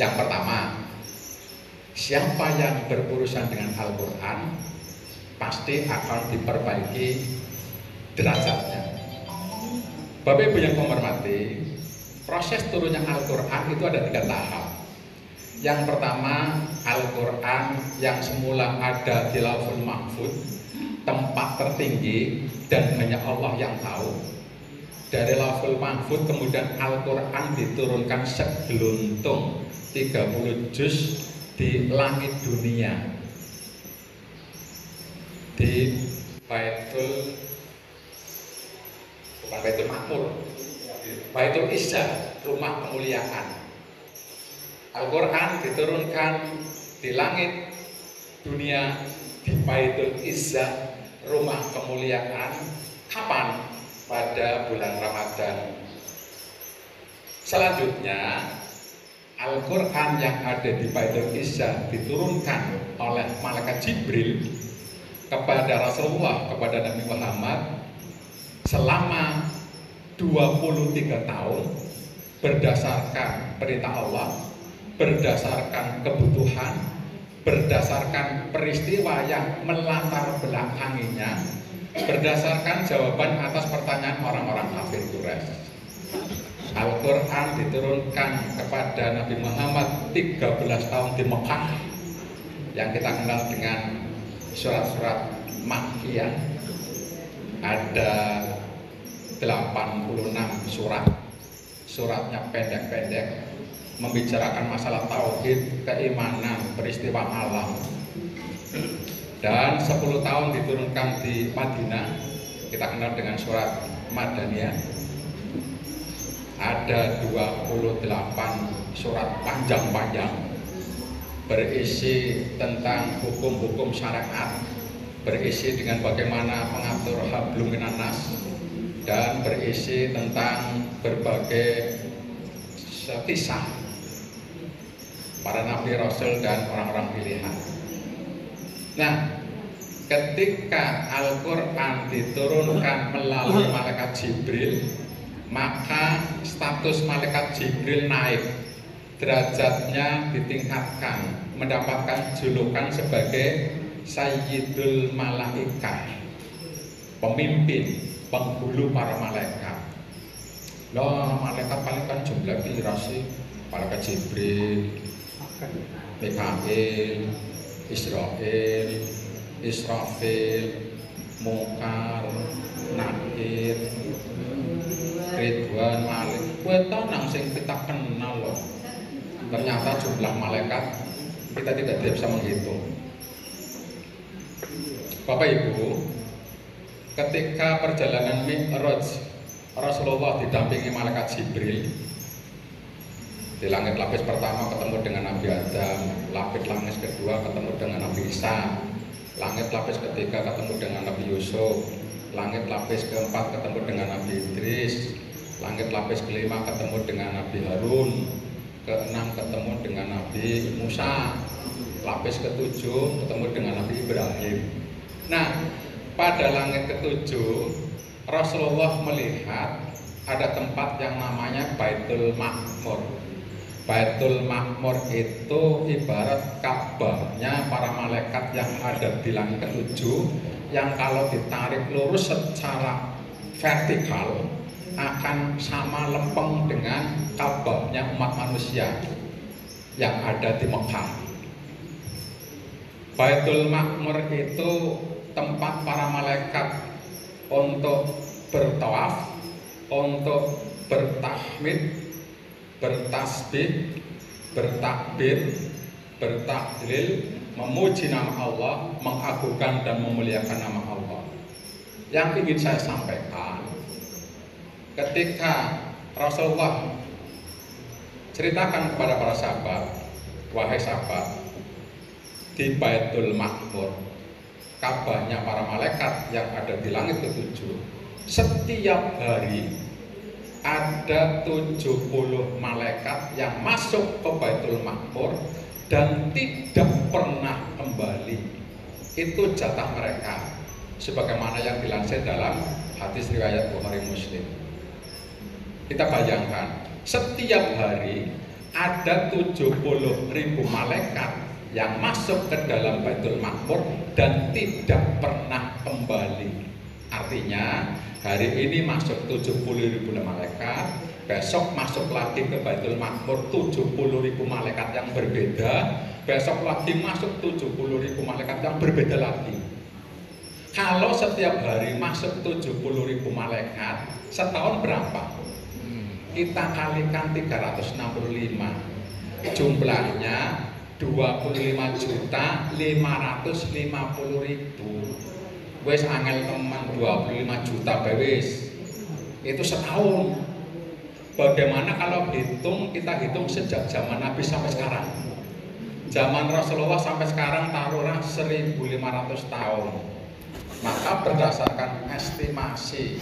Yang pertama, siapa yang berurusan dengan Al-Quran pasti akan diperbaiki derajatnya. Bapak Ibu yang saya hormati, proses turunnya Al-Quran itu ada 3 tahap. Yang pertama, Al-Quran yang semula ada di Lauhul Mahfuz, tempat tertinggi dan hanya Allah yang tahu. Dari Lauhul Mahfuz kemudian Al-Quran diturunkan segeluntung 30 juz di langit dunia, di bukan Baitul Makmur, Baitul Izzah, rumah kemuliaan. Al-Quran diturunkan di langit dunia, di Baitul Izzah, rumah kemuliaan. Kapan? Pada bulan Ramadan. Selanjutnya, Al-Quran yang ada di Baitul Izzah diturunkan oleh malaikat Jibril kepada Rasulullah, kepada Nabi Muhammad selama 23 tahun berdasarkan perintah Allah, berdasarkan kebutuhan, berdasarkan peristiwa yang melatar belakanginya, berdasarkan jawaban atas pertanyaan orang-orang kafir Quraisy. Al-Quran diturunkan kepada Nabi Muhammad 13 tahun di Mekah, yang kita kenal dengan surat-surat Makkiyah. Ada 86 surat, suratnya pendek-pendek, membicarakan masalah tauhid, keimanan, peristiwa alam. Dan 10 tahun diturunkan di Madinah, kita kenal dengan surat Madaniyah. Ada 28 surat panjang-panjang berisi tentang hukum-hukum syariat, berisi dengan bagaimana mengatur hablum minan nas, dan berisi tentang berbagai kisah para nabi, rasul, dan orang-orang pilihan. Nah, ketika Al-Quran diturunkan melalui malaikat Jibril, maka status malaikat Jibril naik, derajatnya ditingkatkan, mendapatkan julukan sebagai Sayyidul Malaikah, pemimpin, penghulu para malaikat. Loh, malaikat paling kan jumlah pira sih? Malaikat Jibril, Mikail, Israel, Israfil, Munkar, Nakir, Ridwan, Malik. Kowe tau nang sing kita kenal loh. Ternyata jumlah malaikat kita tidak bisa menghitung. Bapak Ibu, ketika perjalanan Mi'raj, Rasulullah didampingi malaikat Jibril. Di langit lapis pertama ketemu dengan Nabi Adam, lapis kedua ketemu dengan Nabi Isa, langit lapis ketiga ketemu dengan Nabi Yusuf, langit lapis keempat ketemu dengan Nabi Idris, langit lapis kelima ketemu dengan Nabi Harun, keenam ketemu dengan Nabi Musa, lapis ketujuh ketemu dengan Nabi Ibrahim. Nah, pada langit ketujuh Rasulullah melihat ada tempat yang namanya Baitul Makmur. Baitul Makmur itu ibarat Ka'bahnya para malaikat yang ada di langit ketujuh, yang kalau ditarik lurus secara vertikal akan sama lempeng dengan Ka'bahnya umat manusia yang ada di Mekah. Baitul Makmur itu tempat para malaikat untuk bertawaf, untuk bertahmid, bertasbih, bertakbir, bertahlil, memuji nama Allah, mengagungkan dan memuliakan nama Allah. Yang ingin saya sampaikan, ketika Rasulullah ceritakan kepada para sahabat, wahai sahabat, di Baitul Makmur, Ka'bahnya para malaikat yang ada di langit ketujuh, setiap hari ada 70 malaikat yang masuk ke Baitul Makmur dan tidak pernah kembali. Itu jatah mereka, sebagaimana yang dilansir dalam hadis riwayat Bukhari Muslim. Kita bayangkan, setiap hari ada 70.000 malaikat yang masuk ke dalam Baitul Ma'mur dan tidak pernah kembali. Artinya hari ini masuk 70.000 malaikat, besok masuk lagi ke Baitul Ma'mur 70.000 malaikat yang berbeda, besok lagi masuk 70.000 malaikat yang berbeda lagi. Kalau setiap hari masuk 70.000 malaikat, setahun berapa? Kita kalikan 365, jumlahnya 25.550.000. Wes angel teman 25 juta wes. Itu setahun. Bagaimana kalau kita hitung sejak zaman Nabi sampai sekarang? Zaman Rasulullah sampai sekarang taruhlah 1.500 tahun. Maka berdasarkan estimasi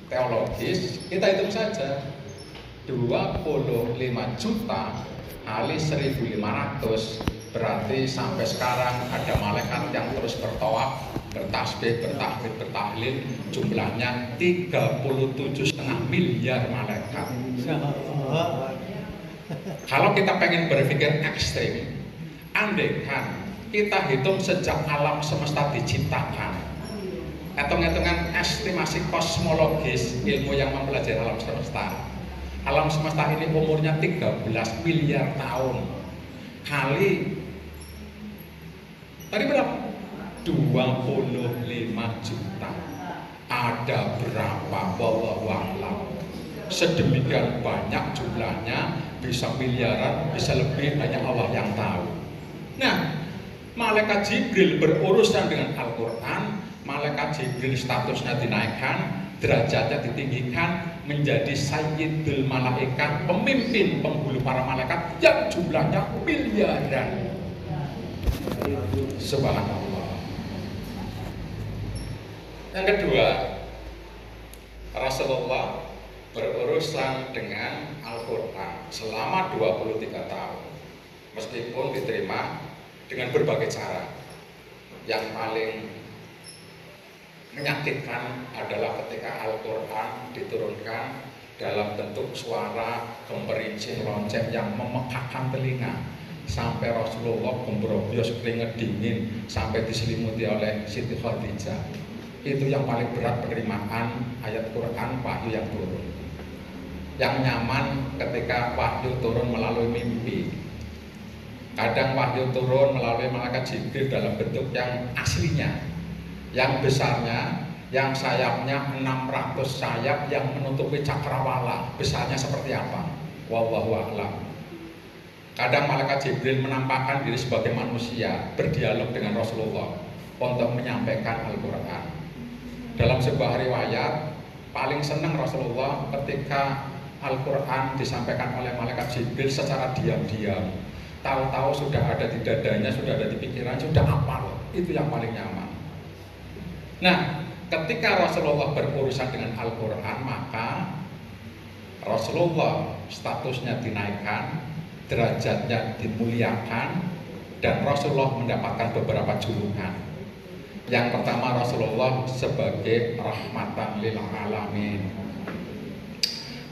teologis kita hitung saja 25 juta kali 1.500, berarti sampai sekarang ada malaikat yang terus bertawaf, bertasbih, bertahmid, bertahlil, jumlahnya 37,5 miliar malaikat. Kalau kita pengen berpikir ekstrim, andaikan kita hitung sejak alam semesta diciptakan, hitung-hitungan estimasi kosmologis ilmu yang mempelajari alam semesta. Alam semesta ini umurnya 13 miliar tahun kali tadi berapa? 25 juta. Ada berapa? Wallahu a'lam. Sedemikian banyak jumlahnya, bisa miliaran, bisa lebih, hanya Allah yang tahu. Nah, malaikat Jibril berurusan dengan Al-Quran. Malaikat Jibril statusnya dinaikkan, derajatnya ditinggikan menjadi Sayyidul Malaikat, pemimpin penghulu para malaikat yang jumlahnya miliaran. Subhanallah. Yang kedua, Rasulullah berurusan dengan Al-Quran selama 23 tahun, meskipun diterima dengan berbagai cara. Yang paling menyakitkan adalah ketika Al-Quran diturunkan dalam bentuk suara gemerincing lonceng yang memekakkan telinga, sampai Rasulullah gembrobios, keringet dingin, sampai diselimuti oleh Siti Khadijah. Itu yang paling berat penerimaan ayat Quran, wahyu yang turun. Yang nyaman ketika wahyu turun melalui mimpi. Kadang wahyu turun melalui malaikat Jibril dalam bentuk yang aslinya, yang besarnya, yang sayapnya 600 sayap yang menutupi cakrawala. Besarnya seperti apa? Wallahu a'lam. Kadang malaikat Jibril menampakkan diri sebagai manusia, berdialog dengan Rasulullah untuk menyampaikan Al-Quran. Dalam sebuah riwayat, paling senang Rasulullah ketika Al-Quran disampaikan oleh malaikat Jibril secara diam-diam. Tahu-tahu sudah ada di dadanya, sudah ada di pikiran, sudah hafal. Itu yang paling nyaman. Nah, ketika Rasulullah berurusan dengan Al-Quran, maka Rasulullah statusnya dinaikkan, derajatnya dimuliakan, dan Rasulullah mendapatkan beberapa julukan. Yang pertama, Rasulullah sebagai rahmatan lil alamin.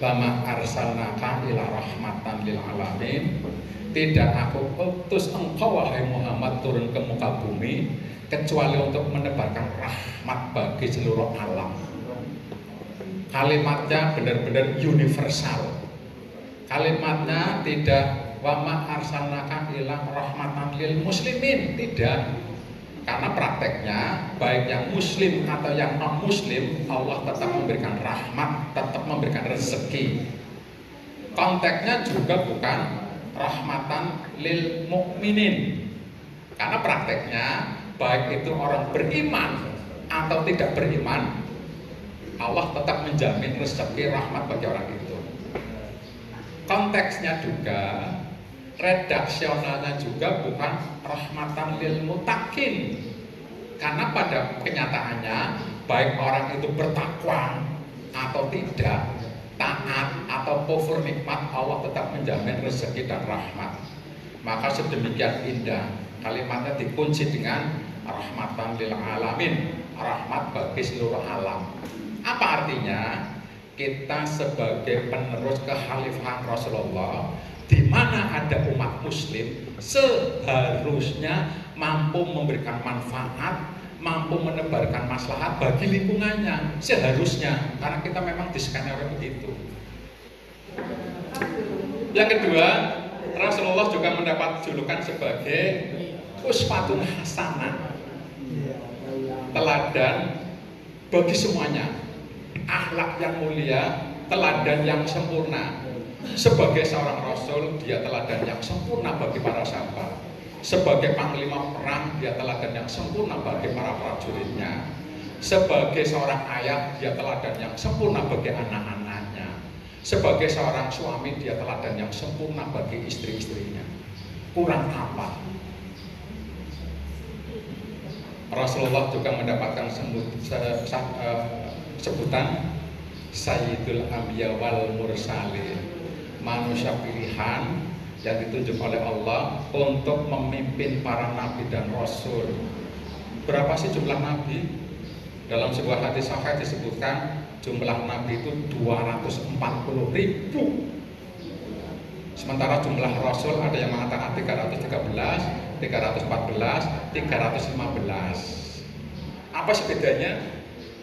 Wa ma arsalnaka ila rahmatan lil alamin. Tidak aku utus engkau wahai Muhammad turun ke muka bumi kecuali untuk menebarkan rahmat bagi seluruh alam. Kalimatnya benar-benar universal. Kalimatnya tidak wa ma arsalnaka ila rahmatan lil muslimin, tidak. Karena prakteknya baik yang muslim atau yang non muslim, Allah tetap memberikan rahmat, tetap memberikan rezeki. Konteksnya juga bukan rahmatan lil mukminin. Karena prakteknya baik itu orang beriman atau tidak beriman, Allah tetap menjamin rezeki rahmat bagi orang itu. Konteksnya juga, redaksionalnya juga bukan rahmatan lil mutakin. Karena pada kenyataannya baik orang itu bertakwa atau tidak, taat atau kufur nikmat, Allah tetap menjamin rezeki dan rahmat. Maka sedemikian indah kalimatnya dikunci dengan rahmatan lil alamin, rahmat bagi seluruh alam. Apa artinya? Kita sebagai penerus kekhalifahan Rasulullah di mana ada umat muslim seharusnya mampu memberikan manfaat, mampu menebarkan maslahat bagi lingkungannya, seharusnya, karena kita memang diskenario begitu. Yang kedua, Rasulullah juga mendapat julukan sebagai uswatun hasanah, teladan bagi semuanya, akhlak yang mulia, teladan yang sempurna. Sebagai seorang rasul, dia teladan yang sempurna bagi para sahabat. Sebagai panglima perang, dia teladan yang sempurna bagi para prajuritnya. Sebagai seorang ayah, dia teladan yang sempurna bagi anak-anaknya. Sebagai seorang suami, dia teladan yang sempurna bagi istri-istrinya. Kurang apa? Rasulullah juga mendapatkan sebutan Sayyidul Anbiya wal Mursalin, manusia pilihan yang ditunjuk oleh Allah untuk memimpin para nabi dan rasul. Berapa sih jumlah nabi? Dalam sebuah hadis sahih disebutkan jumlah nabi itu 240.000. Sementara jumlah rasul ada yang mengatakan 313, 314, 315. Apa sih bedanya?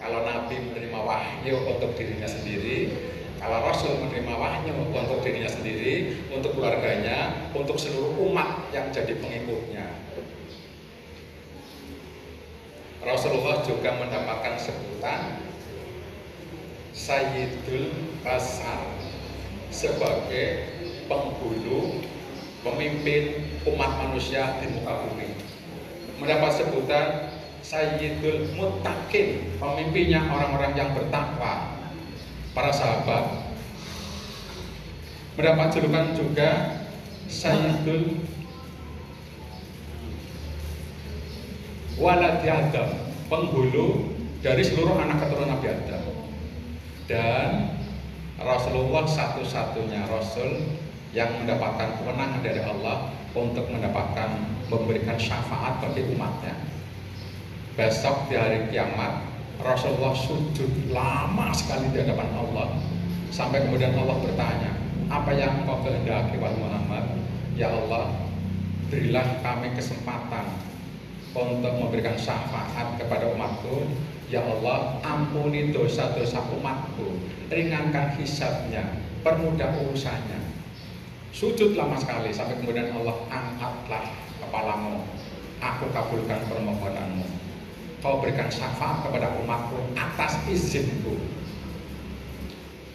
Kalau nabi menerima wahyu untuk dirinya sendiri, kalau rasul menerima wahyu untuk dirinya sendiri, untuk keluarganya, untuk seluruh umat yang jadi pengikutnya. Rasulullah juga mendapatkan sebutan Sayyidul Basar sebagai penghulu, pemimpin umat manusia di muka bumi. Mendapat sebutan Sayyidul Muttaqin, pemimpinnya orang-orang yang bertakwa, para sahabat. Mendapat julukan juga Sayyidul Waladi Adam, penghulu dari seluruh anak keturunan Nabi Adam. Dan Rasulullah satu-satunya Rasul yang mendapatkan kewenangan dari Allah untuk memberikan syafaat bagi umatnya. Besok di hari kiamat, Rasulullah sujud lama sekali di hadapan Allah, sampai kemudian Allah bertanya, apa yang engkau kehendaki wahai Muhammad? Ya Allah, berilah kami kesempatan untuk memberikan syafaat kepada umatku. Ya Allah, ampuni dosa-dosa umatku, ringankan hisabnya, permudah urusannya. Sujud lama sekali sampai kemudian Allah, angkatlah kepalamu, aku kabulkan permohonanmu. Kau berikan syafaat kepada umatku atas izinku.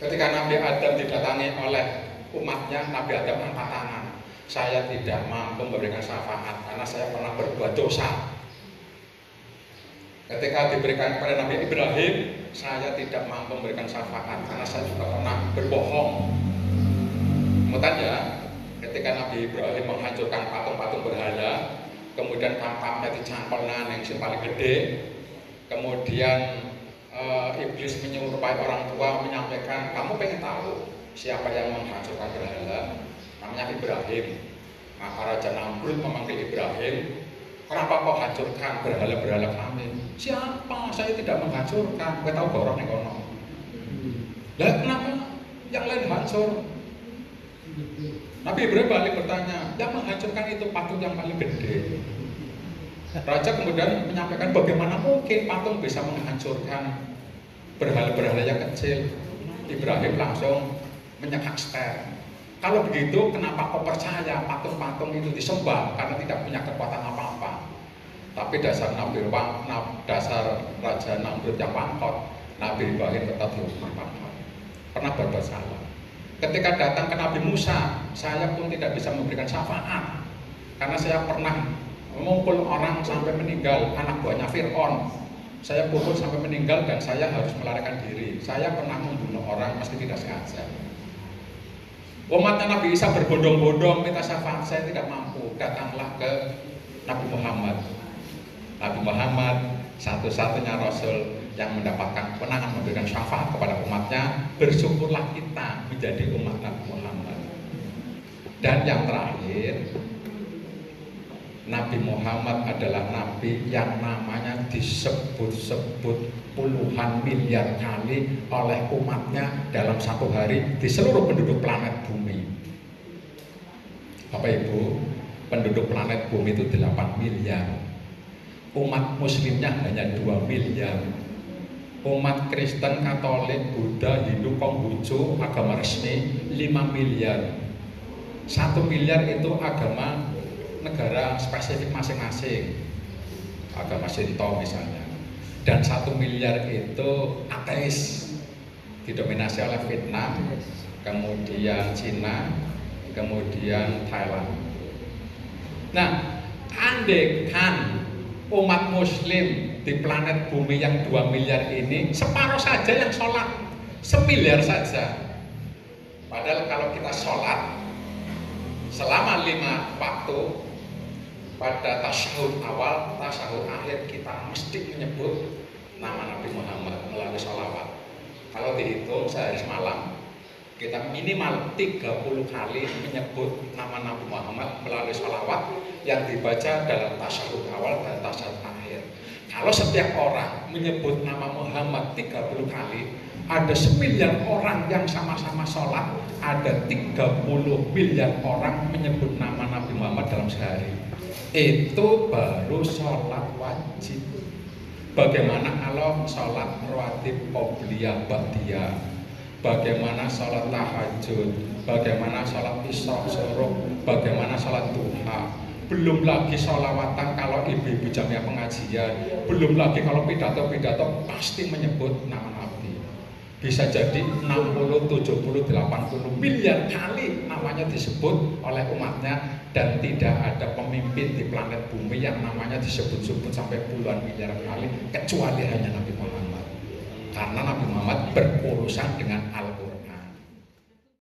Ketika Nabi Adam didatangi oleh umatnya, Nabi Adam angkat tangan. Saya tidak mampu memberikan syafaat karena saya pernah berbuat dosa. Ketika diberikan kepada Nabi Ibrahim, saya tidak mampu memberikan syafaat karena saya juga pernah berbohong. Kemudian ya, ketika Nabi Ibrahim menghancurkan patung-patung berhala, kemudian kampaknya dicangkol yang paling gede, kemudian iblis menyerupai orang tua menyampaikan, kamu pengen tahu siapa yang menghancurkan berhala? Namanya Ibrahim. Maka Raja Namrud memanggil Ibrahim, kenapa kau hancurkan berhala-berhala kami? Siapa? Saya tidak menghancurkan. Kau tahu borong yang kono. Lah kenapa yang lain hancur? Nabi Ibrahim balik bertanya, yang menghancurkan itu patung yang paling gede. Raja kemudian menyampaikan, bagaimana mungkin patung bisa menghancurkan berhala-berhala yang kecil? Ibrahim langsung menyekak stare. Kalau begitu, kenapa kau percaya patung-patung itu disembah karena tidak punya kekuatan apa-apa? Tapi dasar Raja Namrud yang pangkot, Nabi Ibrahim tetap dihukum pangkot. Pernah berbuat salah. Ketika datang ke Nabi Musa, saya pun tidak bisa memberikan syafaat karena saya pernah memukul orang sampai meninggal, anak buahnya Fir'aun. Saya pukul sampai meninggal dan saya harus melarikan diri. Saya pernah membunuh orang meski tidak sengaja. Umatnya Nabi Isa berbondong-bondong minta syafaat, saya tidak mampu. Datanglah ke Nabi Muhammad. Nabi Muhammad satu-satunya Rasul yang mendapatkan kewenangan memberikan syafaat kepada umatnya. Bersyukurlah kita menjadi umat Nabi Muhammad. Dan yang terakhir, Nabi Muhammad adalah Nabi yang namanya disebut-sebut puluhan miliar kali oleh umatnya dalam satu hari di seluruh penduduk planet bumi. Bapak Ibu, penduduk planet bumi itu 8 miliar. Umat muslimnya hanya 2 miliar. Umat Kristen, Katolik, Buddha, Hindu, Konghucu, agama resmi 5 miliar. 1 miliar itu agama negara spesifik masing-masing, agama Shinto misalnya. Dan 1 miliar itu ateis, didominasi oleh Vietnam, kemudian Cina, kemudian Thailand. Nah, andaikan umat muslim di planet bumi yang 2 miliar ini separuh saja yang sholat, 1 miliar saja. Padahal kalau kita sholat selama 5 waktu, pada tasyahud awal, tasyahud akhir kita mesti menyebut nama Nabi Muhammad melalui sholawat. Kalau dihitung sehari semalam, kita minimal 30 kali menyebut nama Nabi Muhammad melalui sholawat yang dibaca dalam tasyahud awal dan tasyahud akhir. Kalau setiap orang menyebut nama Muhammad 30 kali, ada 9 orang yang sama-sama sholat, ada 30 miliar orang menyebut nama Nabi Muhammad dalam sehari. Itu baru sholat wajib. Bagaimana kalau sholat rawatib qobliyah ba'diyah? Bagaimana sholat tahajud? Bagaimana sholat isra syuruk? Bagaimana sholat duha? Belum lagi sholawatan kalau ibu-ibu jamiah pengajian. Belum lagi kalau pidato-pidato pasti menyebut nama Nabi. Bisa jadi 60, 70, 80 miliar kali namanya disebut oleh umatnya. Dan tidak ada pemimpin di planet bumi yang namanya disebut-sebut sampai puluhan miliar kali kecuali hanya Nabi Muhammad. Karena Nabi Muhammad berurusan dengan Allah.